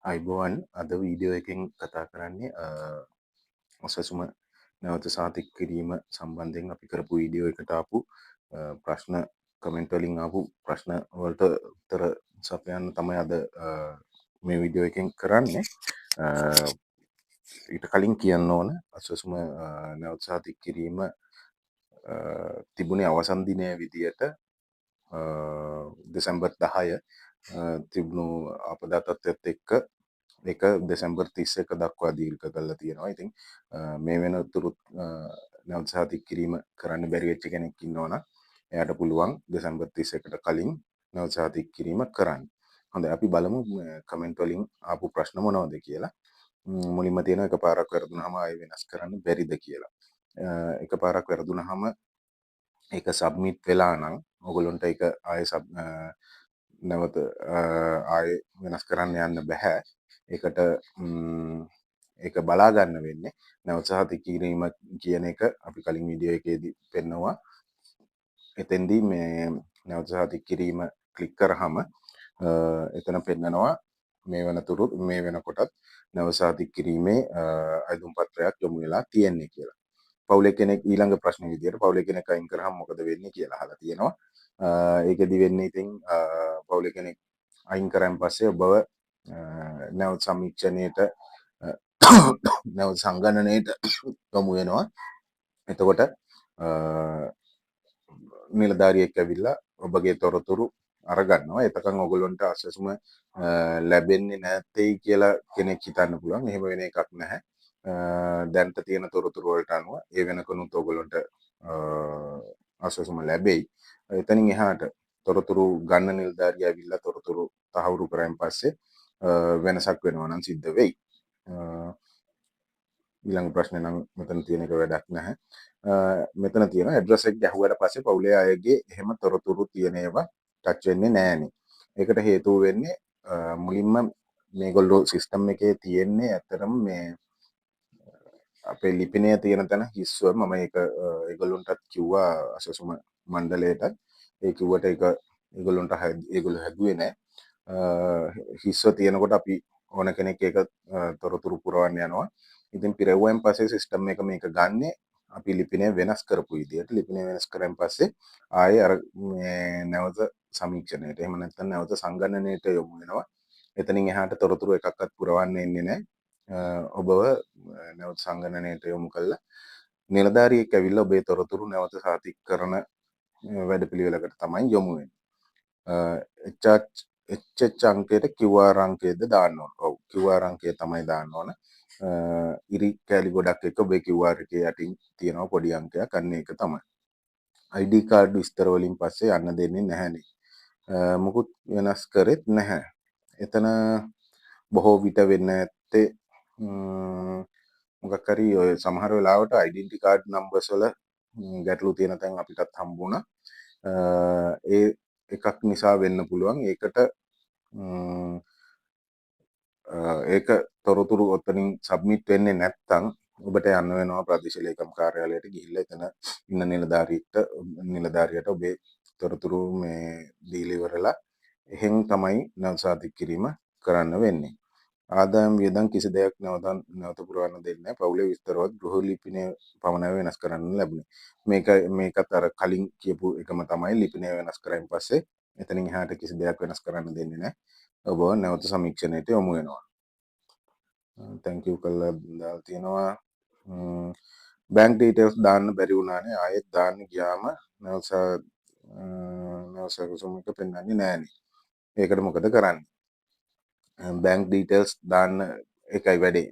අයිබෝවන් අද වීඩියෝ එකෙන් කතා කරන්නේ ඔසසුම නැවත සාතික් කිරීම සම්බන්ධයෙන් අපි කරපු වීඩියෝ එකට ආපු ප්‍රශ්න කමෙන්ට් වලින් ආපු ප්‍රශ්න වලට උත්තර සපයන්න තමයි අද මේ වීඩියෝ එකෙන් කරන්නේ. ඊට කලින් කියන්න ඕන ඔසසුම නැවත සාතික් කිරීම තිබුණේ අවසන් දිනය විදියට දෙසැම්බර් 10 තිබුණු අපදා තත්ත්වයත් එක්ක ඒක දෙසැම්බර් 31 දක්වා දීර්ඝ කරලා තියෙනවා. ඉතින් මේ වෙනතුරුත් නැවත සහතික කිරීම කරන්න බැරි වෙච්ච කෙනෙක් ඉන්නවනම් එයාට පුළුවන් දෙසැම්බර් 31ට කලින් නැවත සහතික කිරීම කරන්න. හොඳයි අපි බලමු කමෙන්ට් වලින් ආපු ප්‍රශ්න මොනවද කියලා. මුලින්ම තියෙන එකපාරක් වැරදුනහම ආයෙ වෙනස් කරන්න බැරිද කියලා. එකපාරක් වැරදුනහම ඒක සබ්මිට් වෙලා නම් ඔයගොල්ලන්ට ඒක ආයෙ නැවත ආයෙ වෙනස් කරන්න යන්න බෑ. ඒකට ඒක බලා ගන්න වෙන්නේ නැවත සහතික කිරීම කියන එක අපි කලින් වීඩියෝ එකේදී පෙන්නවා. එතෙන්දී මේ නැවත සහතික කිරීම ක්ලික් කරාම එතන පෙන්නනවා මේ වෙනතුරු මේ වෙනකොටත් නැවත සහතික කිරීමේ අයදුම් පත්‍රයක් යොමු වෙලා තියෙන්නේ කියලා. පවුලේ කෙනෙක් ඊළඟ ප්‍රශ්නේ විදියට පවුලේ කෙනෙක් අයින් කරාම මොකද වෙන්නේ කියලා අහලා තියෙනවා. ඒකෙදි වෙන්නේ ඉතින් පවුලේ කෙනෙක් අයින් කරන් පස්සේ ඔබව නැවත සමීක්ෂණයට නැවත සංගණනයට යොමු වෙනවා. එතකොට නිලධාරියෙක් ඇවිල්ලා ඔබගේ තොරතුරු අරගන්නවා. එතකන් ඔයගොල්ලන්ට අසසුම ලැබෙන්නේ නැත්තේ කියලා කෙනෙක් හිතන්න පුළුවන්. එහෙම වෙන එකක් නැහැ. දැන්ට තියෙන තොරතුරු වලට අනුව ඒ වෙනකනුත් ඔයගොල්ලන්ට අසසුම ලැබෙයි. එතනින් එහාට තොරතුරු ගන්න නිලධාරියා ඇවිල්ලා තොරතුරු තහවුරු කරන් පස්සේ වෙනසක් වෙනවා නම් සිද්ධ වෙයි. ඊළඟ ප්‍රශ්නේ නම් මෙතන තියෙන එක වැඩක් නැහැ. මෙතන තියෙන ඇඩ්‍රස් එක ගැහුවට පස්සේ පවුලේ අයගේ එහෙම තොරතුරු තියෙන ඒවා ටච් වෙන්නේ නැහනේ. ඒකට හේතුව වෙන්නේ මුලින්ම මේගොල්ලෝ සිස්ටම් එකේ තියෙන්නේ ඇත්තටම මේ අපේ ලිපිනය තියෙන තැන හිස්ව මම ඒක ඒගොල්ලොන්ටත් කිව්වා අසසුම මණ්ඩලයටත් ඒ කිව්වට ඒක ඒගොල්ලොන්ට ඒගොල්ලෝ හැදුවේ නැහැ. හිස්ව තියෙනකොට අපි ඕන කෙනෙක් ඒක තොරතුරු පුරවන්න යනවා. ඉතින් පිරෙව්වන් පස්සේ සිස්ටම් එක මේක ගන්නෙ අපි ලිපිනය වෙනස් කරපු විදියට ලිපිනය වෙනස් කරන් පස්සේ ආයේ අර මේ නැවත සමීක්ෂණයට එහෙම නැත්නම් නැවත සංගණනයට යොමු වෙනවා. එතනින් එහාට තොරතුරු එකක්වත් පුරවන්න එන්නේ නැහැ. ඔබව නැවත සංගණනයට යොමු කළා නිලධාරියෙක් ඇවිල්ලා ඔබේ තොරතුරු නැවත සාතික කරන වැඩපිළිවෙලකට තමයි යොමු වෙන්නේ. HH අංකයට QR අංකයද දාන්න ඕන. ඔව් QR අංකය තමයි දාන්න ඕන. ඉරි කෑලි ගොඩක් එක ඔබේ QR එකේ යටින් තියෙනවා පොඩි අංකයක්. අන්න ඒක තමයි. ID කාඩ් විස්තර වලින් පස්සේ යන්න දෙන්නේ නැහැනේ. මුකුත් වෙනස් කරෙත් නැහැ. එතන බොහෝ විට වෙන්න ඇත්තේ මොකක් හරි ඔය සමහර වෙලාවට ඩෙන්ටිටි කාඩ් නම්බර්ස් වල ගැටලු තියෙන තැන් අපිටත් හම්බුණා. ඒ එකක් නිසා වෙන්න පුළුවන්. ඒකට ඒක තොරතුරු ඔතනින් සබ්මිට් වෙන්නේ නැත්නම් ඔබට යන්න වෙනවා ප්‍රදේශ ලේකම් කාර්යාලයට ගිහිල්ලා එතන ඉන්න නිලධාරියට ඔබේ තොරතුරු මේ දීලා ඉවරලා එහෙන් තමයි නැවත සාතික කිරීම කරන්න වෙන්නේ. ආදායම් වියදම් කිසි දෙයක් නැවත පුරවන්න දෙන්නේ නැහැ. පවුලේ විස්තරවත් ගෘහ ලිපිනය පමණයි වෙනස් කරන්න ලැබුණේ. මේකත් අර කලින් කියපු එකම තමයි. ලිපිනය වෙනස් කරායින් පස්සේ එතනින් එහාට කිසි දෙයක් වෙනස් කරන්න දෙන්නේ නැහැ. ඔබ නැවත සමීක්ෂණයට යොමු වෙනවා. thank you කළා දාලා තියෙනවා. බැංක් ඩීටේල්ස් දාන්න බැරි වුණානේ. ආයෙත් දාන්න ගියාම නැවසක පෙන්වන්නේ නැහනේ. ඒකට මොකද කරන්නේ? බැංක් ඩීටේල්ස් දාන්න එකයි වැඩේ.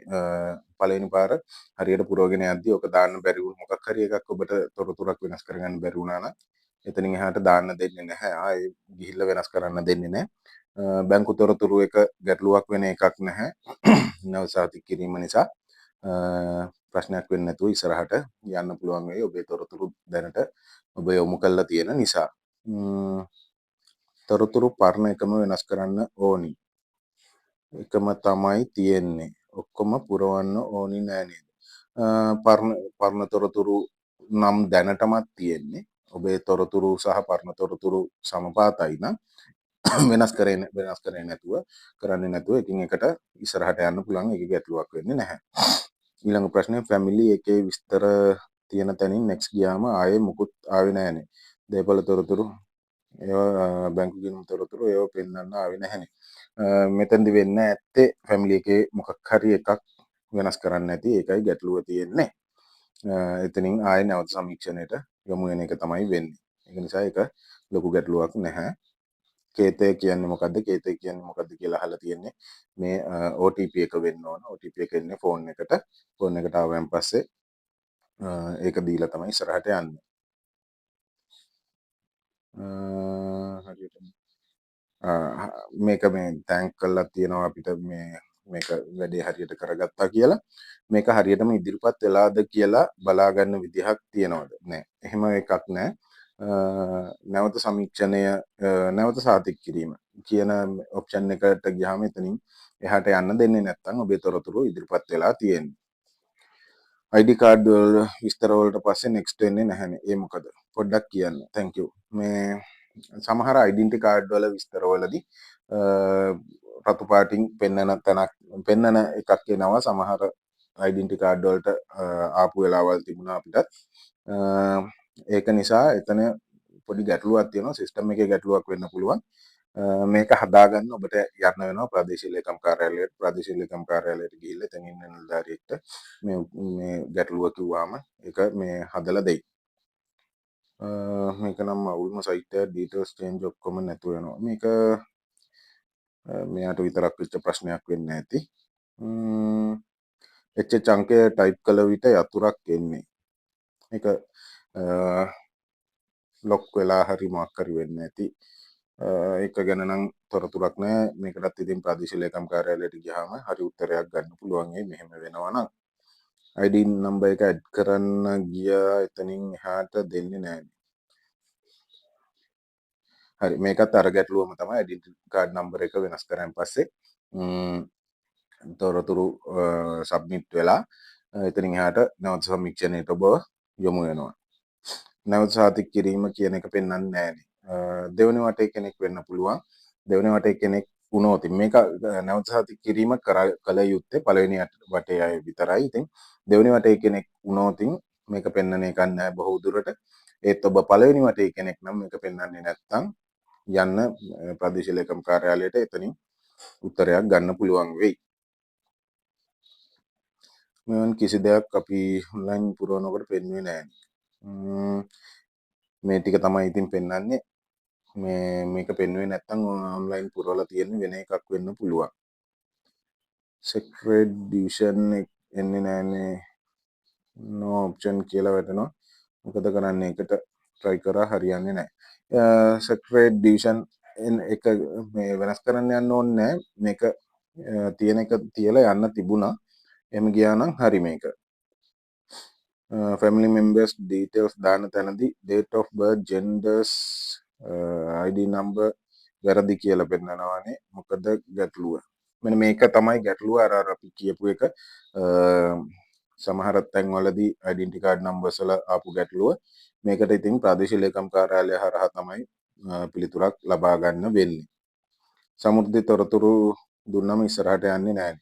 පළවෙනි පාර හරියට පුරවගෙන යද්දී ඔක දාන්න බැරි වුණ මොකක් හරි එකක් ඔබට තොරතුරක් වෙනස් කරගන්න බැරි වුණා නම් එතනින් එහාට දාන්න දෙන්නේ නැහැ. ආයේ ගිහිල්ලා වෙනස් කරන්න දෙන්නේ නැහැ. බැංකු තොරතුරු එක ගැටලුවක් වෙන එකක් නැහැ. නැවත සාතික කිරීම නිසා ප්‍රශ්නයක් වෙන්නේ නැතුව ඉස්සරහට යන්න පුළුවන් වෙයි. ඔබේ තොරතුරු දැනට ඔබ යොමු කරලා තියෙන නිසා. තොරතුරු පරණ එකම වෙනස් කරන්න ඕනි. එකම තමයි තියෙන්නේ. ඔක්කොම පුරවන්න ඕනි නෑ නේද? පරණ තොරතුරු නම් දැනටමත් තියෙන්නේ. ඔබේ තොරතුරු සහ පරණ තොරතුරු සමපාතයි නම් වෙනස් කරන්නේ නැතුව කරන්නේ නැතුව එකින් එකට ඉස්සරහට යන්න පුළුවන්. ඒක ගැටලුවක් වෙන්නේ නැහැ. ඊළඟ ප්‍රශ්නේ ෆැමිලි එකේ විස්තර තියෙන තැනින් නෙක්ස්ට් ගියාම ආයේ මුකුත් ආවේ නැහනේ. දේපල තොරතුරු ඒවා බැංකු ගිණුම් තොරතුරු ඒවා පෙන්වන්න ආවේ නැහනේ. මෙතනදි වෙන්න ඇත්තේ ෆැමිලි එකේ මොකක් හරි එකක් වෙනස් කරන්න නැති ඒකයි ගැටලුව තියෙන්නේ. එතනින් ආයේ නැවත සමීක්ෂණයට යොමු වෙන එක තමයි වෙන්නේ. ඒක නිසා ඒක ලොකු ගැටලුවක් නැහැ. කේතය කියන්නේ මොකද්ද? කේතය කියන්නේ මොකද්ද කියලා අහලා තියෙන්නේ. මේ OTP එක වෙන්න ඕන. OTP එක එන්නේ ෆෝන් එකට. ෆෝන් එකට ආවම පස්සේ ඒක දීලා තමයි ඉස්සරහට යන්නේ. හරියට මේක මේ තැන්ක් කරලා තියෙනවා අපිට මේක වැඩේ හරියට කරගත්තා කියලා. මේක හරියටම ඉදිරිපත් වෙලාද කියලා බලා ගන්න විදිහක් තියනවද? නෑ. එහෙම එකක් නෑ. නැවත සමීක්ෂණය නැවත සාතික කිරීම කියන ඔප්ෂන් එකට ගියාම එතනින් එහාට යන්න දෙන්නේ නැත්නම් ඔබේ තොරතුරු ඉදිරිපත් වෙලා තියෙන්නේ. ID කාඩ් වල විස්තර වලට පස්සේ next වෙන්නේ නැහැනේ. ඒ මොකද? පොඩ්ඩක් කියන්න. thank you. මේ සමහර identity කාඩ් වල විස්තර වලදී රතු පාටින් පෙන්නන තැනක් පෙන්නන එකක් එනවා. සමහර identity කාඩ් වලට ආපු වෙලාවල් තිබුණා අපිට. ඒක නිසා එතන පොඩි ගැටලුවක් තියෙනවා. සිස්ටම් එකේ ගැටලුවක් වෙන්න පුළුවන්. මේක හදාගන්න ඔබට යන්න වෙනවා ප්‍රාදේශීය ලේකම් කාර්යාලයට. ප්‍රාදේශීය ලේකම් කාර්යාලයට ගිහිල්ලා එතනින් ඉන්න නිලධාරියෙක්ට මේ ගැටලුව කිව්වාම ඒක මේ හදලා දෙයි. මේක නම් අවුල්ම සයිට් එක ඩීටේල්ස් චේන්ජ් ඔක්කොම නැතුව යනවා. මේක මෙයාට විතරක් වෙච්ච ප්‍රශ්නයක් වෙන්න ඇති. HH අංකය ටයිප් කළ විට යතුරක් එන්නේ. මේක ලොක් වෙලා හරි මොකක් හරි වෙන්න ඇති. ඒක ගැන නම් තොරතුරක් නැහැ. මේකටත් ඉතින් ප්‍රාදේශීය ලේකම් කාර්යාලයට ගියාම හරි උත්තරයක් ගන්න පුළුවන්. මෙහෙම වෙනවා නම් ID නම්බර් එක ඇඩ් කරන්න ගියා එතනින් එහාට දෙන්නේ නැහැ. හරි මේකත් අර ගැටලුවම තමයි. ඩෙබිට් කාඩ් නම්බර් එක වෙනස් කරාන් පස්සේ තොරතුරු සබ්මිට් වෙලා එතනින් එහාට නැවත සමීක්ෂණයට ඔබ යොමු වෙනවා. නැවත සාතික කිරීම කියන එක පෙන්වන්නේ නැහැනේ. දෙවෙනි වටේ කෙනෙක් වෙන්න පුළුවන්. දෙවෙනි වටේ කෙනෙක් වුණොත් මේක නැවත සාතික කිරීම කළ යුත්තේ පළවෙනි වටේ අය විතරයි. ඉතින් දෙවෙනි වටේ කෙනෙක් වුණොත් මේක පෙන්වන එකක් නැහැ බොහෝ දුරට. ඒත් ඔබ පළවෙනි වටේ කෙනෙක් නම් මේක පෙන්වන්නේ නැත්නම් යන්න ප්‍රාදේශීය ලේකම් කාර්යාලයට එතනින් උත්තරයක් ගන්න පුළුවන් වෙයි. මෙවන් කිසි දෙයක් අපි ඔන්ලයින් පුරවනකොට පෙන්වන්නේ නැහැ. මේ ටික තමයි ඉතින් පෙන්වන්නේ. මේක පෙන්වුවේ නැත්නම් ඔන්ලයින් පුරවලා තියෙන වෙන එකක් වෙන්න පුළුවන්. සෙක්‍රෙට් ඩිවිෂන් එන්නේ නැහනේ. no option කියලා වැටෙනවා. මොකද කරන්නේ? ඒකට try කරා හරියන්නේ නැහැ. සෙක්‍රෙට් ඩිවිෂන් එක මේ වෙනස් කරන්න යන්න ඕනේ නැහැ. මේක තියෙන එක තියලා යන්න තිබුණා. එහෙම ගියා නම් හරි මේක. family members details දාන තැනදී date of birth, genders, ID number වැරදි කියලා පෙන්නනවානේ. මොකද ගැටලුව. මෙන්න මේක තමයි ගැටලුව. අර අපි කියපු එක සමහර තැන්වලදී identity card numbers වල ආපු ගැටලුව. මේකට ඉතින් ප්‍රාදේශීය ලේකම් කාර්යාලය හරහා තමයි පිළිතුරක් ලබා ගන්න වෙන්නේ. සමෘද්ධි තොරතුරු දුන්නම ඉස්සරහට යන්නේ නැහැ.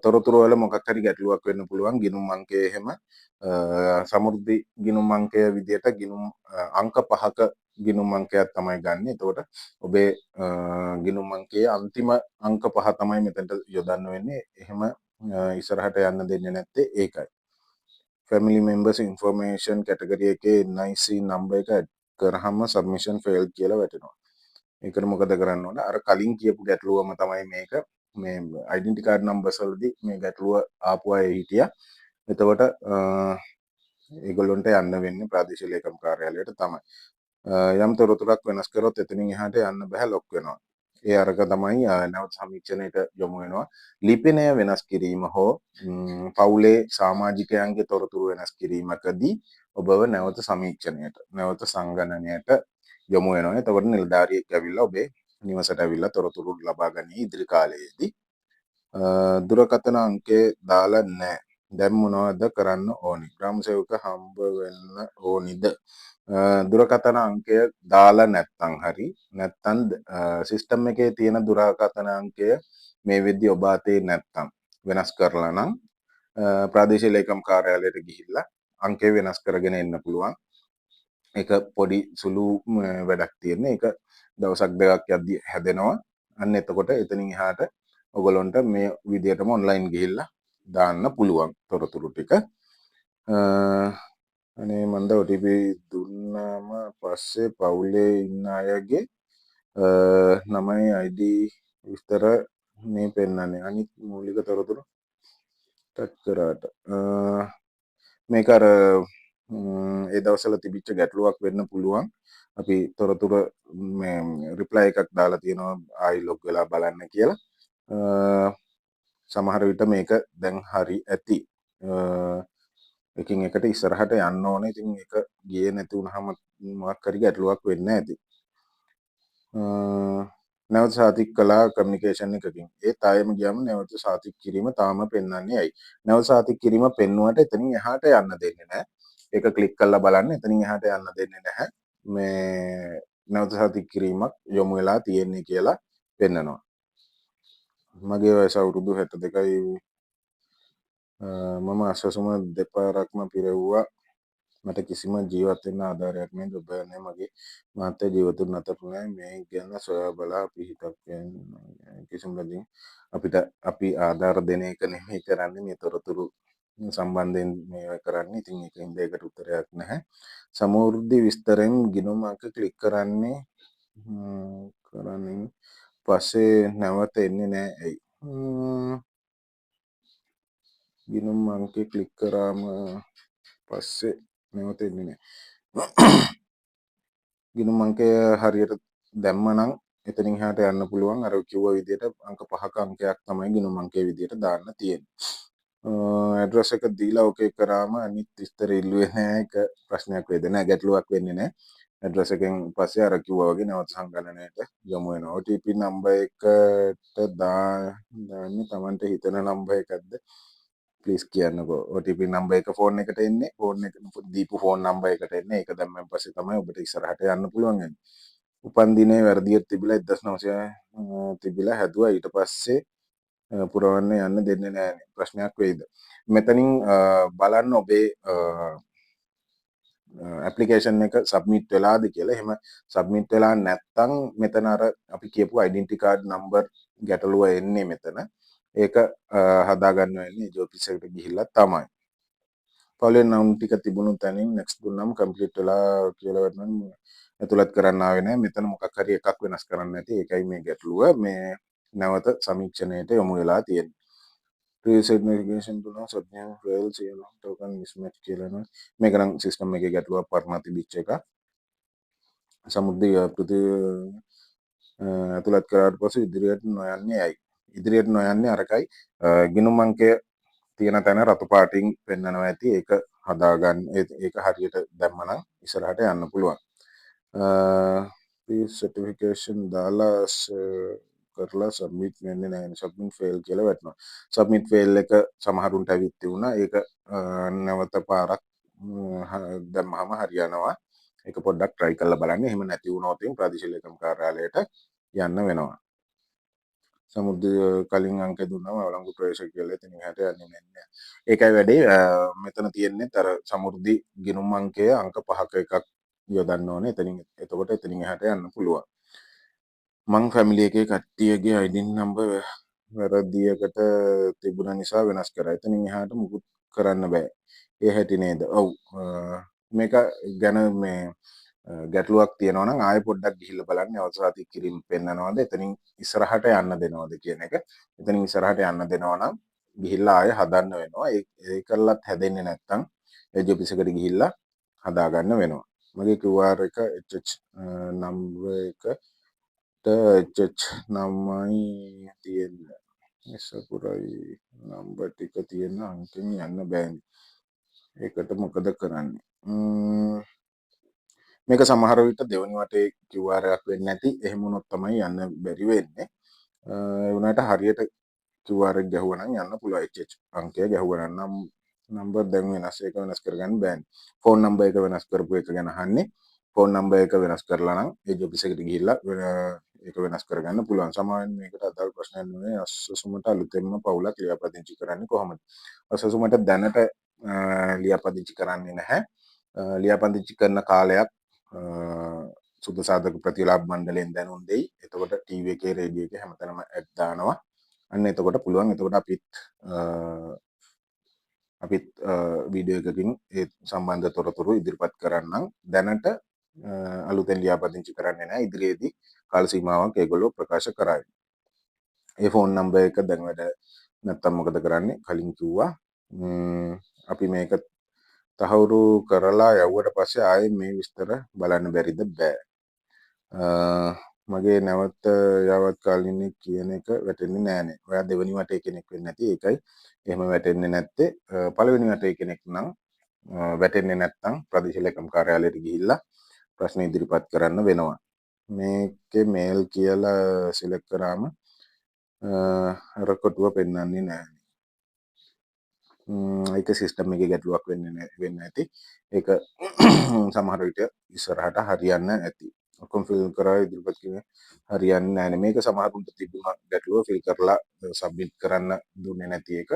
තොරතුරු වල මොකක් හරි ගැටලුවක් වෙන්න පුළුවන්. ගිණුම් අංකය එහෙම සමෘද්ධි ගිණුම් අංකය විදියට ගිණුම් අංක 5ක ගිණුම් අංකයක් තමයි ගන්න. එතකොට ඔබේ ගිණුම් අංකයේ අන්තිම අංක 5 තමයි මෙතනට යොදන්න වෙන්නේ. එහෙම ඉස්සරහට යන්න දෙන්නේ නැත්තේ ඒකයි. family members information category එකේ NIC number එක add කරාම submission failed කියලා වැටෙනවා. ඒකට මොකද කරන්න ඕන? අර කලින් කියපු ගැටලුවම තමයි මේක. මේ identity card numbers වලදී මේ ගැටලුව ආපු අය හිටියා. එතකොට ඒගොල්ලොන්ට යන්න වෙන්නේ ප්‍රාදේශීය ලේකම් කාර්යාලයට තමයි. යම් තොරතුරක් වෙනස් කරොත් එතනින් එහාට යන්න බෑ, ලොක් වෙනවා. ඒ අරක තමයි නැවත සමීක්ෂණයට යොමු වෙනවා. ලිපිනය වෙනස් කිරීම හෝ පවුලේ සමාජිකයන්ගේ තොරතුරු වෙනස් කිරීමකදී ඔබව නැවත සමීක්ෂණයට නැවත සංගණනයට යොමු වෙනවා. එතකොට නිලධාරියෙක් ඇවිල්ලා ඔබේ නිවසට ඇවිල්ලා තොරතුරු ලබා ගනී ඉදිරි කාලයේදී. දුරකථන අංකය දාලා නැහැ. දැන් මොනවද කරන්න ඕනි? ග්‍රාම සේවක හම්බ වෙන්න ඕනිද? දුරකථන අංකය දාලා නැත්නම් හරි නැත්නම් සිස්ටම් එකේ තියෙන දුරකථන අංකය මේ වෙද්දී ඔබ අතේ නැත්තම් වෙනස් කරලා නම් ප්‍රාදේශීය ලේකම් කාර්යාලයට ගිහිල්ලා අංකය වෙනස් කරගෙන එන්න පුළුවන්. ඒක පොඩි සුළු වැඩක් තියෙන්නේ. ඒක දවසක් දෙකක් යද්දී හැදෙනවා. අන්න එතකොට එතනින් එහාට ඔයගොල්ලන්ට මේ විදියටම ඔන්ලයින් ගිහිල්ලා දාන්න පුළුවන් තොරතුරු ටික. අනේ මන්ද OTP දුන්නාම පස්සේ පවුලේ ඉන්න අයගේ නමයි ID විස්තර මේ පෙන්වන්නේ. අනිත් මූලික තොරතුරු ටච් කරාට මේක අර ඒ දවස්වල තිබිච්ච ගැටලුවක් වෙන්න පුළුවන්. අපි තොරතුරු මේ රිප්ලයි එකක් දාලා තියෙනවා ආයි ලොග් වෙලා බලන්න කියලා. සමහර විට මේක දැන් හරි ඇති. එකින් එකට ඉස්සරහට යන්න ඕනේ. ඉතින් ඒක ගියේ නැති වුනහම මොකක් හරි ගැටලුවක් වෙන්න ඇති. නැවත සාතික් කළා කමියුනිකේෂන් එකකින්. ඒ තායෙම ගියාම නැවත සාතික් කිරීම තාම පෙන්වන්නේ ඇයි? නැවත සාතික් කිරීම පෙන්වුවට එතනින් එහාට යන්න දෙන්නේ නැහැ. ඒක ක්ලික් කරලා බලන්න එතනින් එහාට යන්න දෙන්නේ නැහැ. මේ නැවත සාතික් කිරීමක් යොමු වෙලා තියෙන්නේ කියලා පෙන්නනවා. මගේ වයස අවුරුදු 62යි. මම අසසුම දෙපාරක්ම පිරෙව්වා. මට කිසිම ජීවත් වෙන්න ආධාරයක් නැහැ. ඔබනේ මගේ මහත්තයා ජීවතුන් අතර නැහැ. මේ ගැන සොයා බලා අපි හිතක් කිසිම දෙයක් අපිට අපි ආධාර දෙන එක නෙමෙයි කරන්නේ. මේ තොරතුරු සම්බන්ධයෙන් මේවා කරන්නේ. ඉතින් ඒකින්ද ඒකට උත්තරයක් නැහැ. සමෘද්ධි විස්තරෙන් ගිණුම් අංක ක්ලික් කරන්නේ පස්සේ නැවත එන්නේ නැහැ. ඇයි? ගිණුම් අංකේ ක්ලික් කරාම පස්සේ නැවත එන්නේ නැහැ. ගිණුම් අංකය හරියට දැම්මනම් එතනින් එහාට යන්න පුළුවන්. අර කිව්ව විදිහට අංක 5ක අංකයක් තමයි ගිණුම් අංකයේ විදිහට දාන්න තියෙන්නේ. ඇඩ්‍රස් එක දීලා ඕකේ කරාම අනිත් විස්තර ඉල්ලුවේ නැහැ. ඒක ප්‍රශ්නයක් වෙන්නේ නැහැ. ගැටලුවක් වෙන්නේ නැහැ. ඇඩ්‍රස් එකෙන් පස්සේ අර කිව්වා වගේ නැවත සංගණනයට යොමු වෙනවා. OTP නම්බර් එකට දාන්නේ Tamanට හිතන නම්බර් එකක්ද? ප්ලීස් කියන්නකෝ. OTP නම්බර් එක ෆෝන් එකට එන්නේ. ෆෝන් එක දීපු ෆෝන් නම්බර් එකට එන්නේ. ඒක දැම්මන් පස්සේ තමයි ඔබට ඉස්සරහට යන්න පුළුවන් වෙන්නේ. උපන් දිනේ වැරදියක් තිබිලා 1900 තිබිලා හැදුවා. ඊට පස්සේ පුරවන්න යන්න දෙන්නේ නැහැ. ප්‍රශ්නයක් වෙයිද? මෙතනින් බලන්න ඔබේ ඇප්ලිකේෂන් එක සබ්මිට් වෙලාද කියලා. එහෙම සබ්මිට් වෙලා නැත්නම් මෙතන අර අපි කියපු ඩෙන්ටිටි කාඩ් නම්බර් ගැටලුව එන්නේ මෙතන. ඒක හදාගන්න වෙන්නේ ජොබ්ස් එකට ගිහිල්ලා තමයි. පවුලේ නම් ටික තිබුණු තැනින් next දුන්නාම කම්ප්ලීට් වෙලා කියලා වටනවා. ඇතුළත් කරන්න ආවේ නැහැ. මෙතන මොකක් හරි එකක් වෙනස් කරන්න නැති. ඒකයි මේ ගැටලුව. මේ නැවත සමීක්ෂණයට යොමු වෙලා තියෙන්නේ. preset navigation දුන්නා සබ්ජෙක්ට් ෆයිල් කියලා token mismatch කියලා නෝ. මේක නම් සිස්ටම් එකේ ගැටලුවක් පරණ තිබිච්ච එක. සමුද්‍රය ඇතුළත් කරාට පස්සේ ඉදිරියට නොයන්නේ ඇයි? ඉදිරියට නොයන්නේ අරකයි ගිණුම් අංකය තියෙන තැන රතු පාටින් පෙන්වනවා ඇති. ඒක හදාගන්න ඒක හරියට දැම්මනම් ඉස්සරහට යන්න පුළුවන්. please certification දාලා කරලා සබ්මිට් වෙන්නේ නැහැ. සබ්මිට් ෆේල් කියලා වැටෙනවා. සබ්මිට් ෆේල් එක සමහරුන්ට ඇවිත් තිබුණා. ඒක නැවත පාරක් දැම්මම හරියනවා. ඒක පොඩ්ඩක් try කරලා බලන්න. එහෙම නැති වුණොත් ප්‍රාදේශීය ලේකම් කාර්යාලයට යන්න වෙනවා. සමුද්‍රය කලින් අංක දුන්නම වළංගු ප්‍රවේශ කියලා එතනින් එහාට යන්නේ නැහැ. ඒකයි වැඩේ. මෙතන තියෙන්නේ අර සමෘද්ධි ගිණුම් අංකය අංක 5ක එකක් යොදන්න ඕනේ. එතකොට එතනින් එහාට යන්න පුළුවන්. මං ෆැමිලි එකේ කට්ටියගේ ID නම්බර් වැරදියකට තිබුණ නිසා වෙනස් කරා. එතනින් එහාට මුකුත් කරන්න බෑ. ඒ හැටි නේද? ඔව්. මේක ගැන මේ ගැටලුවක් තියෙනවා නම් ආයෙ පොඩ්ඩක් ගිහිල්ලා බලන්න අවසාති කිරීම පෙන්නනවාද එතනින් ඉස්සරහට යන්න දෙනවද කියන එක. එතනින් ඉස්සරහට යන්න දෙනවා නම් ගිහිල්ලා ආයෙ හදන්න වෙනවා. ඒ කරලත් හැදෙන්නේ නැත්නම් එජ් ඔෆිස් එකට ගිහිල්ලා හදාගන්න වෙනවා. මගේ QR එක HH නම්බර් එකට HH නම්මයි තියෙන්නේ. එසපුරයි නම්බර් ටික තියෙන අංකෙන් යන්න බෑනේ. ඒකට මොකද කරන්නේ? මේක සමහර විට දෙවෙනි වටේ QR එකක් වෙන්නේ නැති. එහෙම වුණොත් තමයි යන්න බැරි වෙන්නේ. ඒ වුණාට හරියට QR එක ගැහුවා නම් යන්න පුළුවන්. HH අංකය ගැහුවා නම් නම්බර් දැන් වෙනස් එක වෙනස් කරගන්න බෑනේ. ෆෝන් නම්බර් එක වෙනස් කරපු එක ගැන අහන්නේ. ෆෝන් නම්බර් එක වෙනස් කරලා නම් ඒ ඔෆිස් එකට ගිහිල්ලා ඒක වෙනස් කරගන්න පුළුවන්. සාමාන්‍යයෙන් මේකට අදාළ ප්‍රශ්නයක් නෙවෙයි අස්සසුමට අලුතෙන්ම පවුලක් ලියාපදිංචි කරන්නේ කොහොමද? අස්සසුමට දැනට ලියාපදිංචි කරන්නේ නැහැ. ලියාපදිංචි කරන කාලයක් සුද්ධ සාධක ප්‍රතිලාභ මණ්ඩලයෙන් දැනුම් දෙයි. එතකොට ටීවී එකේ රේඩියෝ එකේ හැමතැනම ඇඩ් දානවා. අන්න එතකොට පුළුවන්. එතකොට අපිත් වීඩියෝ එකකින් ඒ සම්බන්ධ තොරතුරු ඉදිරිපත් කරන්නම්. දැනට අලුතෙන් ලියාපදිංචි කරන්නේ නැහැ. ඉදිරියේදී කාල සීමාවක් ඒගොල්ලෝ ප්‍රකාශ කරයි. ඒ ෆෝන් නම්බර් එක දැන් වැඩ නැත්තම් මොකද කරන්නේ? කලින් කිව්වා අපි මේක තහවුරු කරලා යවුවට පස්සේ ආයේ මේ විස්තර බලන්න බැරිද? බෑ. මගේ නැවත යාවත් කාලිනේ කියන එක වැටෙන්නේ නෑනේ. ඔයා දෙවෙනි වටේ කෙනෙක් වෙන්නේ නැති. ඒකයි එහෙම වැටෙන්නේ නැත්තේ. පළවෙනි වටේ කෙනෙක් නම් වැටෙන්නේ නැත්නම් ප්‍රදේශ ලේකම් කාර්යාලයට ගිහිල්ලා ප්‍රශ්න ඉදිරිපත් කරන්න වෙනවා. මේකේ මේල් කියලා සිලෙක්ට් කරාම අර කොටුව පෙන්වන්නේ නැහැ. ඒක සිස්ටම් එකේ ගැටලුවක් වෙන්න ඇති. ඒක සමහර විට ඉස්සරහට හරියන්න ඇති. ඔක්කොම ෆිල් කරලා ඉදිරිපත් කිරීම හරියන්නේ නැහැ. මේක සමහරුන්ට තිබුණා ගැටලුව ෆිල් කරලා සබ්මිට් කරන්න දුන්නේ නැති එක.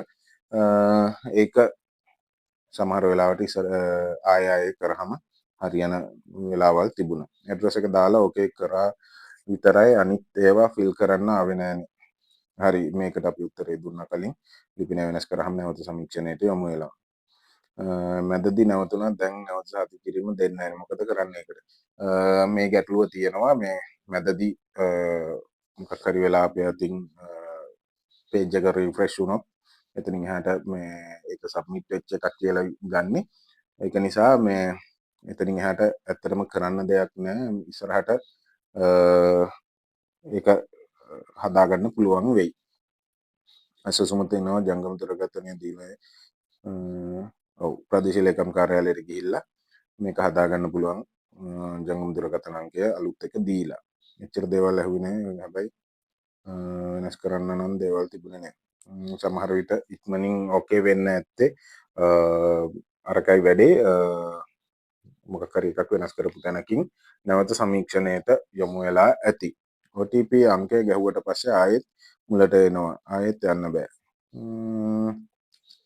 ඒක සමහර වෙලාවට ආයෙ කරාම හරියන වෙලාවල් තිබුණා. ඇඩ්‍රස් එක දාලා ඕකේ කරා විතරයි අනිත් ඒවා ෆිල් කරන්න ආවේ නැහනේ. හරි මේකට අපි උත්තරේ දුන්නා කලින්. ලිපින වෙනස් කරාම නැවත සමීක්ෂණයට යොමු වෙලා. මැදදී නැවතුණා දැන් නැවත සාතික කිරීම දෙන්නේ නැහැ. මොකද කරන්නේ ඒකට? මේ ගැටලුව තියෙනවා මේ මැදදී මොකක් හරි වෙලා අපි අතින් page එක refresh වුණොත් එතනින් එහාට මේ ඒක සබ්මිට් වෙච්ච එකක් කියලා ගන්නෙ. ඒක නිසා මේ එතනින් එහාට ඇත්තටම කරන්න දෙයක් නැහැ. ඉස්සරහට ඒක හදාගන්න පුළුවන් වෙයි. අසසුමත එනවා ජංගම දුරකථනය දීලා ඔව් ප්‍රදේශ ලේකම් කාර්යාලයට ගිහිල්ලා මේක හදාගන්න පුළුවන්. ජංගම දුරකථන අංකය අලුත් එක දීලා. එච්චර දේවල් ඇහුවේ නැහැ. හැබැයි වෙනස් කරන්න නම් දේවල් තිබුණේ නැහැ. සමහර විට ඉක්මනින් ඕකේ වෙන්න ඇත්තේ අරකයි වැඩේ මොකක් හරි එකක් වෙනස් කරපු තැනකින් නැවත සමීක්ෂණයට යොමු වෙලා ඇති. OTP අංකය ගැහුවට පස්සේ ආයෙත් මුලට එනවා. ආයෙත් යන්න බෑ.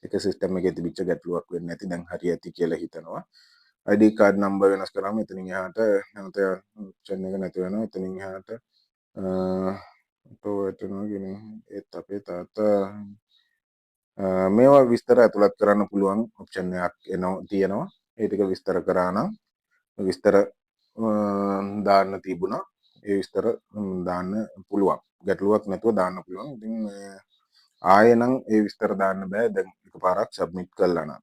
ඒක සිස්ටම් එකේ තිබිච්ච ගැටලුවක් වෙන්නේ නැති. දැන් හරි ඇති කියලා හිතනවා. ID card number වෙනස් කරාම එතනින් එහාට නැවත ඔප්ෂන් එක නැති වෙනවා. එතනින් එහාට වැටෙනවා කියන ඒත් අපේ තාත්තා මේවා විස්තර ඇතුළත් කරන්න පුළුවන් ඔප්ෂන් එකක් තියෙනවා. ඒ ටික විස්තර කරා නම් විස්තර දාන්න තිබුණා. ඒ විස්තර දාන්න පුළුවන්. ගැටලුවක් නැතුව දාන්න පුළුවන්. ඉතින් ආයෙ නම් ඒ විස්තර දාන්න බෑ. දැන් එකපාරක් සබ්මිට් කළා නම්.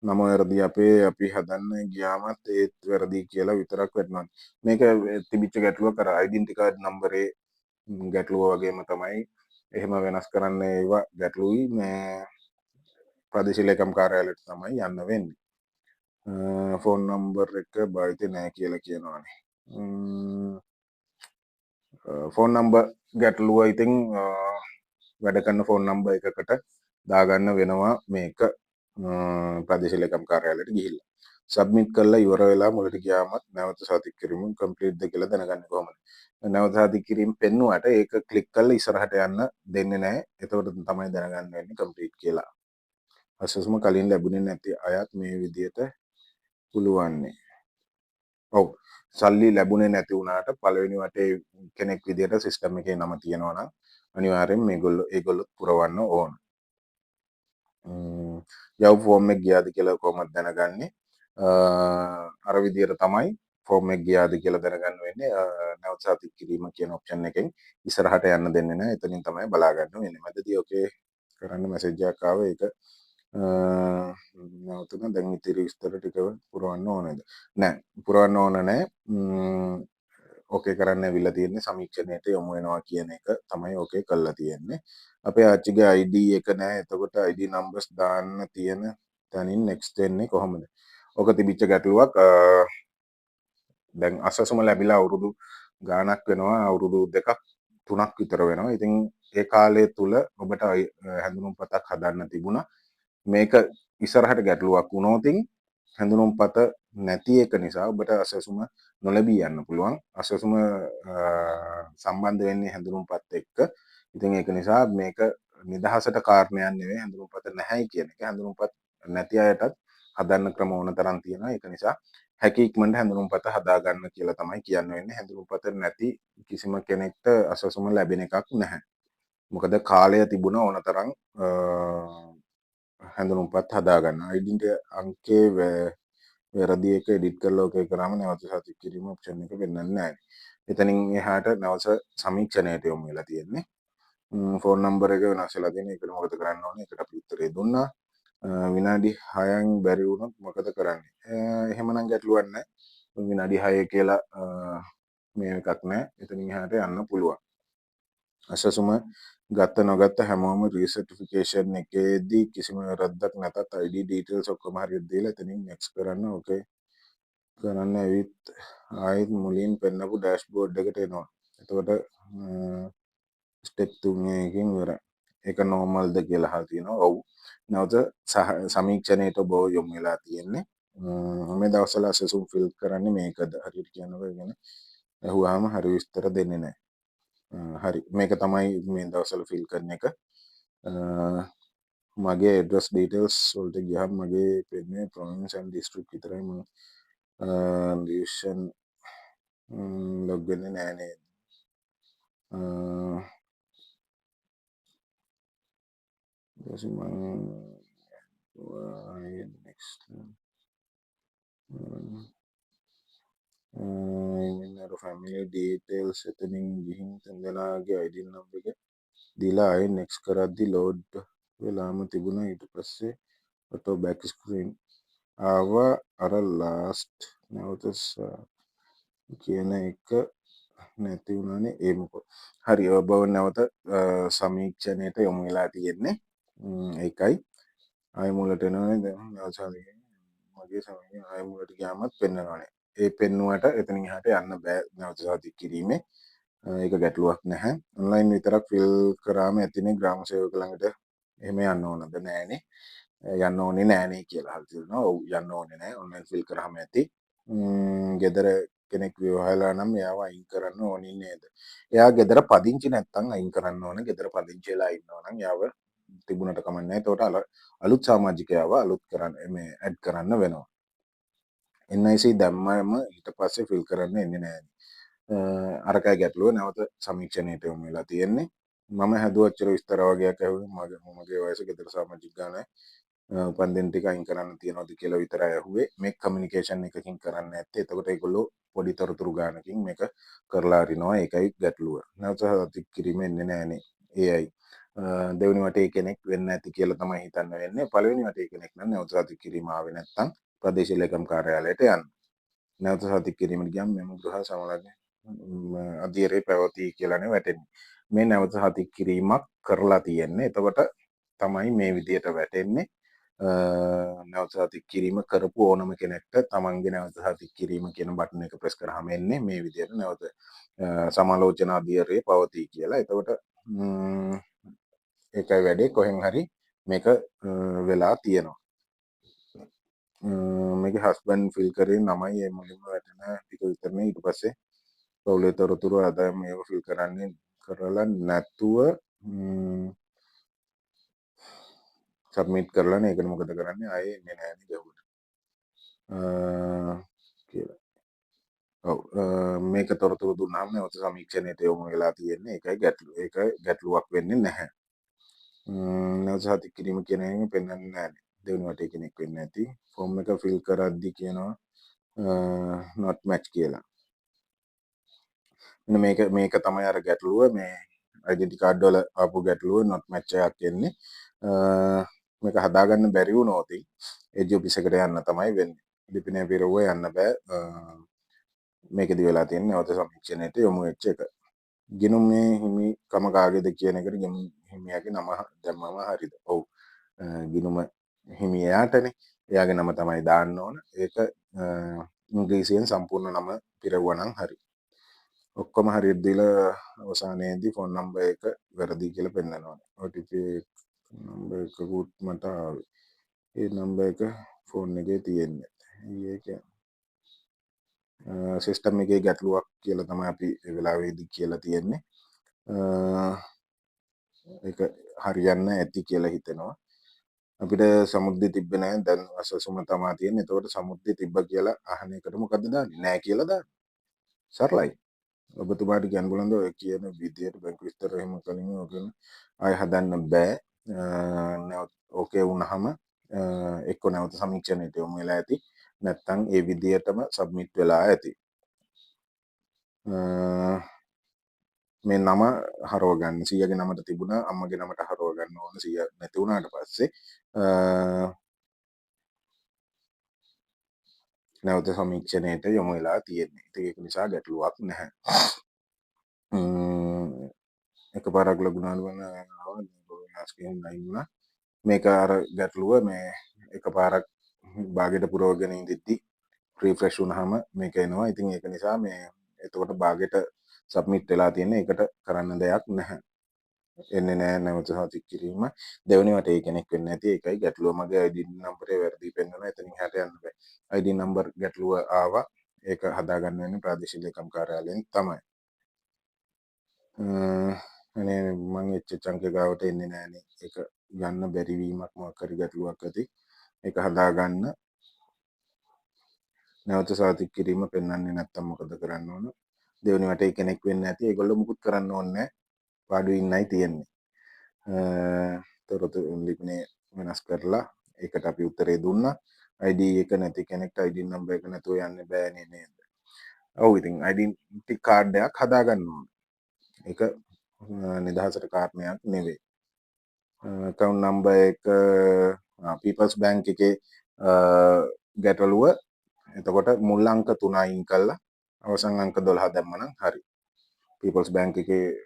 නම වැරදි අපි හදන්න ගියාමත් ඒත් වැරදි කියලා විතරක් වැටෙනවා. මේක තිබිච්ච ගැටලුව කර ඩෙන්ටිටි කාඩ් නම්බරේ ගැටලුව වගේම තමයි. එහෙම වෙනස් කරන්න ඒවා ගැටලුයි මේ ප්‍රදේශ ලේකම් කාර්යාලයට තමයි යන්න වෙන්නේ. ෆෝන් නම්බර් එක භාවිත නැහැ කියලා කියනවානේ. ෆෝන් නම්බර් ගැටලුව ඉතින් වැඩ කරන ෆෝන් නම්බර් එකකට දාගන්න වෙනවා මේක ප්‍රදේශ ලේකම් කාර්යාලයට ගිහිල්ලා. සබ්මිට් කරලා ඉවර වෙලා මුලට ගියාමත් නැවත සාතික කිරීම කම්ප්ලීට්ද කියලා දැනගන්න කොහොමද? නැවත සාතික කිරීම පෙන්නුවට ඒක ක්ලික් කරලා ඉස්සරහට යන්න දෙන්නේ නැහැ. එතකොට තමයි දැනගන්න වෙන්නේ කම්ප්ලීට් කියලා. අසසුම කලින් ලැබුණේ නැති අයත් මේ විදිහට පුළුවන්නේ. ඔව් සල්ලි ලැබුණේ නැති වුණාට පළවෙනි වටේ කෙනෙක් විදිහට සිස්ටම් එකේ නම තියෙනවා නම් අනිවාර්යෙන් ඒගොල්ලෝ පුරවන්න ඕන. යව් ෆෝම් එක ගියාද කියලා කොහොමද දැනගන්නේ? අර විදිහට තමයි ෆෝම් එක ගියාද කියලා දැනගන්න වෙන්නේ. නැවත සාතික කිරීම කියන ඔප්ෂන් එකෙන් ඉස්සරහට යන්න දෙන්නේ නැහැ. එතනින් තමයි බලා ගන්න වෙන්නේ. මැදදී ඔකේ කරන්න මැසේජ් එකක් ආව ඒක නැවතුන දැන් ඉතිරි විස්තර ටික පුරවන්න ඕනේද? නෑ පුරවන්න ඕන නෑ. ඕකේ කරන්න ඇවිල්ලා තියෙන්නේ සමීක්ෂණයට යොමු වෙනවා කියන එක තමයි ඕකේ කරලා තියෙන්නේ. අපේ ආච්චිගේ ID එක නෑ. එතකොට ID numbers දාන්න තියෙන තැනින් next වෙන්නේ කොහොමද? ඕක තිබිච්ච ගැටලුවක්. දැන් අසසුම ලැබිලා අවුරුදු ගාණක් වෙනවා. අවුරුදු 2ක් 3ක් විතර වෙනවා. ඉතින් ඒ කාලය තුල ඔබට හැඳුනුම්පතක් හදන්න තිබුණා. මේක ඉස්සරහට ගැටලුවක් වුණොතින් හැඳුනුම්පත නැති එක නිසා ඔබට අසසුම නොලැබී යන්න පුළුවන්. අසසුම සම්බන්ධ වෙන්නේ හැඳුනුම්පත් එක්ක. ඉතින් ඒක නිසා මේක නිදහසට කාරණයක් නෙවෙයි හැඳුනුම්පත නැහැයි කියන එක. හැඳුනුම්පත් නැති අයටත් හදන්න ක්‍රම ඕන තරම් තියෙනවා. ඒක නිසා හැකි ඉක්මනට හැඳුනුම්පත හදාගන්න කියලා තමයි කියන්න වෙන්නේ. හැඳුනුම්පත නැති කිසිම කෙනෙක්ට අසසුම ලැබෙන එකක් නැහැ. මොකද කාලය තිබුණ ඕන තරම් හැඳුනුම්පත් හදාගන්න. ඩෙන්ටිටි අංකේ වැරදි එක එඩිට් කරලා ඔකේ කරාම නැවත සාතික කිරීම ඔප්ෂන් එක වෙන්නන්නේ නැහැ. එතනින් එහාට නැවත සමීක්ෂණයට යොමු වෙලා තියෙන්නේ. ෆෝන් නම්බර එක වෙනස් වෙලා තියෙන. ඒකට මොකද කරන්න ඕනේ? ඒකට අපි උත්තරේ දුන්නා. විනාඩි 6න් බැරි වුණොත් මොකද කරන්නේ? එහෙමනම් ගැටලුවක් නැහැ. විනාඩි 6 කියලා මේ එකක් නැහැ. එතනින් එහාට යන්න පුළුවන්. අසසුම ගත්ත නොගත්ත හැමෝම රීසර්ටිෆිකේෂන් එකේදී කිසිම වැරද්දක් නැතත් ID details ඔක්කොම හරියට දීලා එතනින් next කරන්න. ඕකේ කරන්න ඇවිත් ආයෙත් මුලින් පෙන්නපු ඩෑෂ්බෝඩ් එකට එනවා. එතකොට ස්ටෙප් 3 එකකින් ඉවරයි. ඒක normal ද කියලා අහලා තියෙනවා. ඔව්. නැවත සමීක්ෂණයට ඔබ යොමු වෙලා තියෙන්නේ. මේ දවස්වල අසසුම් ෆිල් කරන්නේ මේකද හරියට කියනකොට කියන්නේ අහුවාම හරි විස්තර දෙන්නේ නැහැ. හරි මේක තමයි මේ දවස්වල ෆිල් කරන එක. මගේ ඇඩ්‍රස් ඩීටේල්ස් වලට ගියහම මගේ පෙන්නේ ප්‍රොවින්ස් ඇන්ඩ් ඩිස්ට්‍රික්ට් විතරයි. මම ඩිවිෂන් ලොග් වෙන්නේ නැහැ නේද? next family details එතනින් ගිහින් තෙන්දෙනාගේ ID number එක දීලා ආයෙ next කරද්දි load වෙලාම තිබුණා. ඊට පස්සේ auto back screen ආවා. අර last නැවත කියන එක නැති වුණානේ. ඒ මොකද හරි ඔබ නැවත සමීක්ෂණයට යොමු වෙලා තියෙන්නේ. ඒකයි ආයෙ මුලට එනවනේ. දැන් අවසානයේ මගේ සමීක්ෂණය ආයෙ මුලට ගියාමත් පෙන්නනවනේ. ඒ පෙන්නුවට එතනින් එහාට යන්න බෑ නැවත සාතික කිරීමේ. ඒක ගැටලුවක් නැහැ. ඔන්ලයින් විතරක් ෆිල් කරාම ඇතිනේ ග්‍රාම සේවක ළඟට එහෙම යන්න ඕනද? නෑනේ. යන්න ඕනේ නෑනේ කියලා අහලා තියෙනවා. ඔව් යන්න ඕනේ නෑ. ඔන්ලයින් ෆිල් කරාම ඇති. ගෙදර කෙනෙක් විවාහලා නම් එයාව අයින් කරන්න ඕනේ නේද? එයා ගෙදර පදිංචි නැත්තම් අයින් කරන්න ඕනේ. ගෙදර පදිංචි වෙලා ඉන්නවා නම් එයාව තිබුණට කමක් නැහැ. ඒකට අලුත් සමාජිකයව අලුත් කරන්න මේ ඇඩ් කරන්න වෙනවා. NIC දැම්මම ඊට පස්සේ ෆිල් කරන්න එන්නේ නැහැ. අරකයි ගැටලුව. නැවත සමීක්ෂණයට යොමු වෙලා තියෙන්නේ. මම හැදුවච්චර විස්තර වගේක් ඇහුවේ. මගේ වයස ගෙදර සමාජික ගානයි උපන්දින ටික අයින් කරන්න තියනවාද කියලා විතරයි ඇහුවේ. මේ කමියුනිකේෂන් එකකින් කරන්න නැත්තේ. එතකොට ඒගොල්ලෝ පොඩි තොරතුරු ගානකින් මේක කරලා අරිනවා. ඒකයි ගැටලුව. නැවත සාතික කිරීම එන්නේ නැහනේ. ඒයි දෙවෙනි වටේ කෙනෙක් වෙන්න ඇති කියලා තමයි හිතන්න වෙන්නේ. පළවෙනි වටේ කෙනෙක් නම් නැවත සාතික කිරීම ආවේ නැත්තම් ප්‍රදේශීය ලේකම් කාර්යාලයට යන්න. නැවත සාතික කිරීමට ගියම් මෙම ගෘහ සමලග අධීරේ පැවතී කියලානේ වැටෙන්නේ. මේ නැවත සාතික කිරීමක් කරලා තියෙන්නේ. එතකොට තමයි මේ විදියට වැටෙන්නේ. නැවත සාතික කිරීම කරපු ඕනම කෙනෙක්ට තමන්ගේ නැවත සාතික කිරීම කියන බටන් එක ප්‍රෙස් කරාම එන්නේ මේ විදියට නැවත සමාලෝචන අධීරේ පවතී කියලා. එතකොට ඒකයි වැඩේ. කොහෙන් හරි මේක වෙලා තියෙනවා. මේක හස්බන්ඩ් ෆිල් කරේ නමයි ඒ මුලින්ම වැටෙන ටික විතරනේ. ඊට පස්සේ පවුලේ තොරතුරු අද මේක ෆිල් කරන්නේ කරලා නැතුව සබ්මිට් කරලා නේ. ඒකට මොකද කරන්නේ? ආයේ එන්නේ නැහැ නේ ගැහුවට කියලා. ඔව් මේක තොරතුරු දුන්නාම නැවත සමීක්ෂණයට යොමු වෙලා තියෙන්නේ. ඒකයි ගැටලුව. ඒක ගැටලුවක් වෙන්නේ නැහැ. නැවත සාතික කිරීම කියන එක පෙන්වන්නේ නැහැ. දෙවෙනි වටේ කෙනෙක් වෙන්නේ නැති. ෆෝම් එක ෆිල් කරද්දි කියනවා not match කියලා. මෙන්න මේක තමයි අර ගැටලුව. මේ ඩෙන්ටිටි කාඩ් වල ආපු ගැටලුව not match එකක් එන්නේ. මේක හදාගන්න බැරි වුණොත් එජ් ඔෆිස් එකට යන්න තමයි වෙන්නේ. ලිපිනය පිරවුව යන්න බෑ. මේකෙදි වෙලා තියෙන්නේ නැවත සමීක්ෂණයට යොමු වෙච්ච එක. ගිණුමේ හිමිකම කාගේද කියන එකට ගිණුම් හිමියාගේ නම දැම්මම හරිද? ඔව්. ගිණුම හිමියාටනේ. එයාගේ නම තමයි දාන්න ඕන. ඒක ඉංග්‍රීසියෙන් සම්පූර්ණ නම පිරවුවා නම් හරි. ඔක්කොම හරියට දීලා අවසානයේදී ෆෝන් නම්බර් එක වැරදි කියලා පෙන්නනවා. OTP නම්බර් එකකුත් මට ආවේ. ඒ නම්බර් එක ෆෝන් එකේ තියෙන්නේ. ඒක සිස්ටම් එකේ ගැටලුවක් කියලා තමයි අපි ඒ වෙලාවේදී කියලා තියෙන්නේ. ඒක හරියන්න ඇති කියලා හිතෙනවා. අපිට සමුද්දේ තිබ්බේ නැහැ. දැන් අසසුම තමා තියෙන්නේ. එතකොට සමුද්දේ තිබ්බ කියලා අහන එකට මොකද්ද දාන්නේ? නැහැ කියලා දාන්න. සරලයි. ඔබතුමාට කියන්න බලන්න ඔය කියන විදියට බැංකු විස්තර එහෙම කලින් ඔයගෙන ආය හදන්න බෑ. නැවත ඕකේ වුණාම එක්ක නැවත සමීක්ෂණයට යොමු වෙලා ඇති. නැත්තම් ඒ විදියටම සබ්මිට් වෙලා ඇති. මේ නම හරව ගන්න 100ගේ නමට තිබුණා අම්මගේ නමට හරව ගන්න ඕන 100 නැති වුණාට පස්සේ නැවත සමීක්ෂණයට යොමු වෙලා තියෙන්නේ. ඉතින් ඒක නිසා ගැටලුවක් නැහැ. එකපාරක් ලැබුණාලු වෙන වෙනස් කියන්න වුණා. මේක අර ගැටලුව මේ එකපාරක් භාගයට පුරවගෙන ඉඳිද්දි රිෆ්‍රෙෂ් වුණාම මේක එනවා. ඉතින් ඒක නිසා මේ එතකොට භාගයට සබ්මිට් වෙලා තියෙන එකට කරන්න දෙයක් නැහැ. එන්නේ නැහැ නැවත සාතික් කිරීම. දෙවෙනි වටේ කෙනෙක් වෙන්නේ නැති එකයි ගැටලුව. මගේ ID නම්බරේ වැරදි පෙන්වනවා. එතනින් එහාට යන්න බෑ. ID නම්බර් ගැටලුව ආවා. ඒක හදාගන්න වෙන්නේ ප්‍රාදේශීය ලේකම් කාර්යාලයෙන් තමයි. අනේ මම එච්ච චංක ගාවට එන්නේ නැහනේ. ඒක ගන්න බැරි වීමක් මොකක් හරි ගැටලුවක් ඇති. ඒක හදාගන්න නැවත සාතික් කිරීම පෙන්වන්නේ නැත්තම් මොකද කරන්න ඕන? දෙවෙනි වටේ කෙනෙක් වෙන්නේ නැති. ඒගොල්ලෝ මුකුත් කරන්න ඕනේ නැහැ. පාඩුවේ ඉන්නයි තියෙන්නේ. තොරතුරු ලිපිනේ වෙනස් කරලා ඒකට අපි උත්තරේ දුන්නා. ID එක නැති කෙනෙක්ට ID නම්බර් එක නැතුව යන්න බෑනේ නේද? ඔව් ඉතින් ඩෙන්ටිටි කාඩ් එකක් හදාගන්න ඕන. ඒක නිදහසට කාරණයක් නෙවෙයි. account number එක People's Bank එකේ ගැටලුව එතකොට මුල් අංක 3 අයින් කළා අවසන් අංක 12 දැම්මනම් හරි. People's Bank එකේ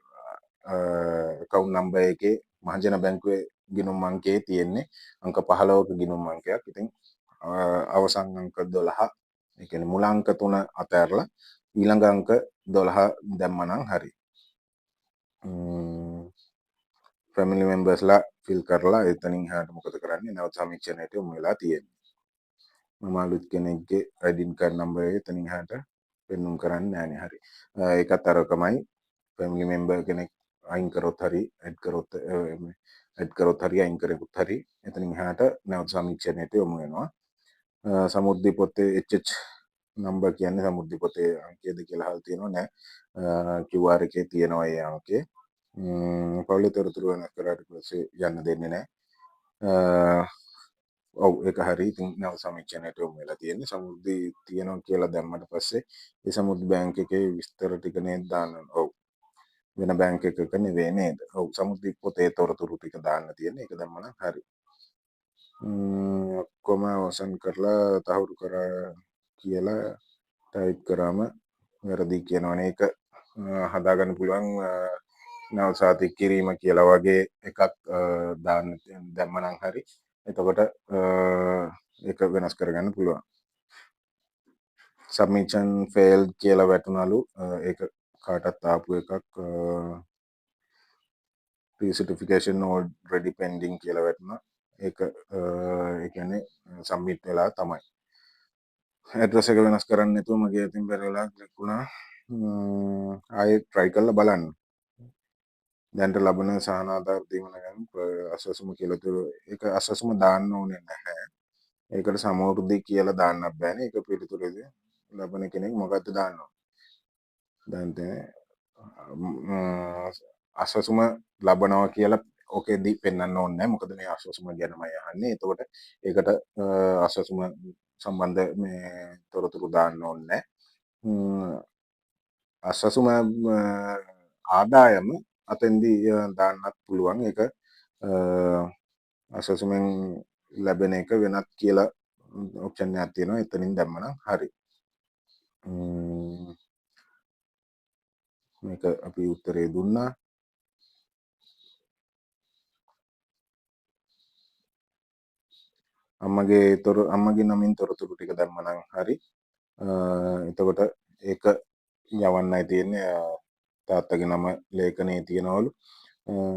account number එකේ මහජන බැංකුවේ ගිණුම් අංකයේ තියෙන්නේ අංක 15ක ගිණුම් අංකයක්. ඉතින් අවසන් අංක 12 ඒ කියන්නේ මුල අංක 3 අතහැරලා ඊළඟ අංක 12 දැම්මනම් හරි. ෆැමිලි මෙම්බර්ස්ලා ෆිල් කරලා එතනින් එහාට මොකද කරන්නේ? නැවත සමීක්ෂණයට යොමු වෙලා තියෙන්නේ. මම අලුත් කෙනෙක්ගේ ID card number එක එතනින් එහාට පෙන්නුම් කරන්නේ නැහනේ. හරි. ඒකත් අරකමයි. ෆැමිලි මෙම්බර් කෙනෙක් අයින් කරොත් හරි ඇඩ් කරොත් හරි අයින් කරෙකුත් හරි එතනින් එහාට නැවත සමීක්ෂණයට යොමු වෙනවා. සමුද්දි පොතේ HH නම්බර් කියන්නේ සමුද්දි පොතේ අංකයද කියලා අහලා තියෙනවා නෑ. QR එකේ තියෙනවා ඒ අංකය. පවුලේ තොරතුරු වෙනස් කරාට පස්සේ යන්න දෙන්නේ නැහැ. ඔව් ඒක හරි. ඉතින් නැව සමීක්ෂණයට යොමු වෙලා තියෙන්නේ. සමුද්දි තියෙනවා කියලා දැම්මට පස්සේ ඒ සමුද්දි බැංක් එකේ විස්තර ටික නේද දාන්න. ඔව්. වෙන බැංක් එකක නෙවෙයි නේද? ඔව් සමුද්දි පොතේ තොරතුරු ටික දාන්න තියෙන්නේ. ඒක දැම්මනම් හරි. ඔක්කොම අවසන් කරලා තහවුරු කරා කියලා ටයිප් කරාම වැරදි කියනවනේ. ඒක හදාගන්න පුළුවන් නැව සාතික් කිරීම කියලා වගේ එකක් දාන්න දැම්මනම් හරි. එතකොට ඒක වෙනස් කරගන්න පුළුවන්. සබ්මිෂන් ෆේල්ඩ් කියලා වැටුණලු. ඒක කාටත් ආපු එකක්. pre-certification already pending කියලා වැටුණා. ඒක ඒ කියන්නේ සබ්මිට් වෙලා තමයි. ඇඩ්‍රස් එක වෙනස් කරන්න නැතුව මගේ අතින් බැරලා ක්ලික් වුණා. ආයෙත් try කරලා බලන්න. දැන්ට ලබන සහනාධාර දීමන ගැන අසසුම කියලා ඒක අසසුම දාන්න ඕනේ නැහැ. ඒකට සමවෘද්ධි කියලා දාන්නත් බෑනේ. ඒක පිළිතුරේදී ලබන කෙනෙක් මොකද්ද දාන්න ඕනේ. දැන් අසසුම ලබනවා කියලා ඔකෙදි පෙන්වන්න ඕනේ නැහැ. මොකද මේ අසසුම ගැනමයි අහන්නේ. එතකොට ඒකට අසසුම සම්බන්ධ මේ තොරතුරු දාන්න ඕනේ නැහැ. අසසුම ආදායම අතෙන්දී දාන්නත් පුළුවන්. ඒක අසසුමෙන් ලැබෙන එක වෙනත් කියලා ඔප්ෂන් එකක් තියෙනවා. එතනින් දැම්මනම් හරි. මේක අපි උත්තරේ දුන්නා. අම්මගේ නමින් තොරතුරු ටික දැම්මනම් හරි. එතකොට ඒක යවන්නයි තියෙන්නේ. තාත්තගේ නම ලේඛනයේ තියනවලු.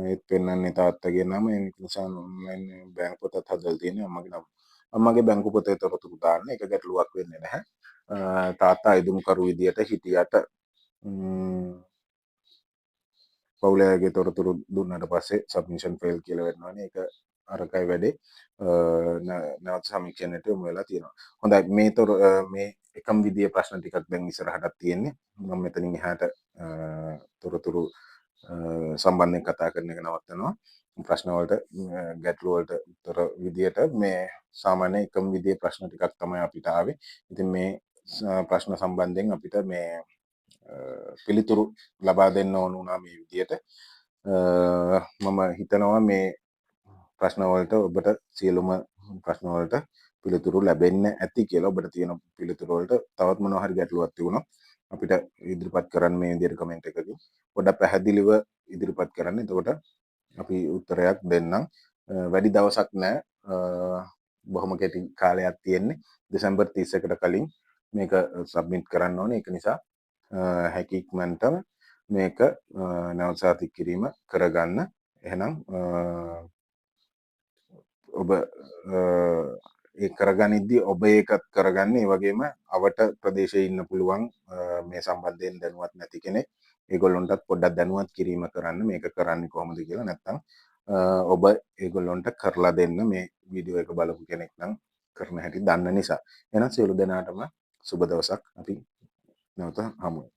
ඒත් පෙන්වන්නේ තාත්තගේ නම. ඒ නිසා බැංක් පොතත් හදලා තියෙන්නේ අම්මගේ නම. අම්මගේ බැංකු පොතේ තොරතුරු දාන්න. ඒක ගැටලුවක් වෙන්නේ නැහැ. තාත්තා අයදුම්කරු විදියට හිටියට පවුලේ අයගේ තොරතුරු දුන්නට පස්සේ සබ්මිෂන් ෆේල් කියලා වෙනවානේ. ඒක අරකයි වැඩේ. නැවත සමීක්ෂණයට යොමු වෙලා තියෙනවා. හොඳයි මේ එකම විදියේ ප්‍රශ්න ටිකක් දැන් ඉස්සරහටත් තියෙන්නේ. මම මෙතනින් එහාට තොරතුරු සම්බන්ධයෙන් කතා කරන එක නවත්තනවා. ප්‍රශ්න වලට ගැටළු වලට උත්තර විදියට මේ සාමාන්‍ය එකම විදියේ ප්‍රශ්න ටිකක් තමයි අපිට ආවේ. ඉතින් මේ ප්‍රශ්න සම්බන්ධයෙන් අපිට මේ පිළිතුරු ලබා දෙන්න ඕන වුණා මේ විදියට. මම හිතනවා මේ ප්‍රශ්න වලට ඔබට සියලුම ප්‍රශ්න වලට පිළිතුරු ලැබෙන්න ඇති කියලා. ඔබට තියෙන පිළිතුරු වලට තවත් මොනවා හරි ගැටලුවක් තිබුණොත් අපිට ඉදිරිපත් කරන්න මේ විදියට කමෙන්ට් එකකින් පොඩ්ඩක් පැහැදිලිව ඉදිරිපත් කරන්න. එතකොට අපි උත්තරයක් දෙන්නම්. වැඩි දවසක් නැහැ. බොහොම කෙටි කාලයක් තියෙන්නේ. දෙසැම්බර් 31කට කලින් මේක සබ්මිට් කරන්න ඕනේ. ඒක නිසා හැකි ඉක්මනටම මේක නැවත සාතික කිරීම කරගන්න. එහෙනම් ඔබ ඒ කරගනිද්දී ඔබ ඒකත් කරගන්න. ඒ වගේම අවට ප්‍රදේශයේ ඉන්න පුළුවන් මේ සම්බන්ධයෙන් දැනුවත් නැති කෙනෙක්, ඒගොල්ලොන්ටත් පොඩ්ඩක් දැනුවත් කිරීම කරන්න මේක කරන්නේ කොහොමද කියලා. නැත්නම් ඔබ ඒගොල්ලොන්ට කරලා දෙන්න මේ වීඩියෝ එක බලපු කෙනෙක් නම් කරන හැටි දන්න නිසා. එහෙනම් සියලු දෙනාටම සුබ දවසක්. අපි නැවත හමු වෙමු.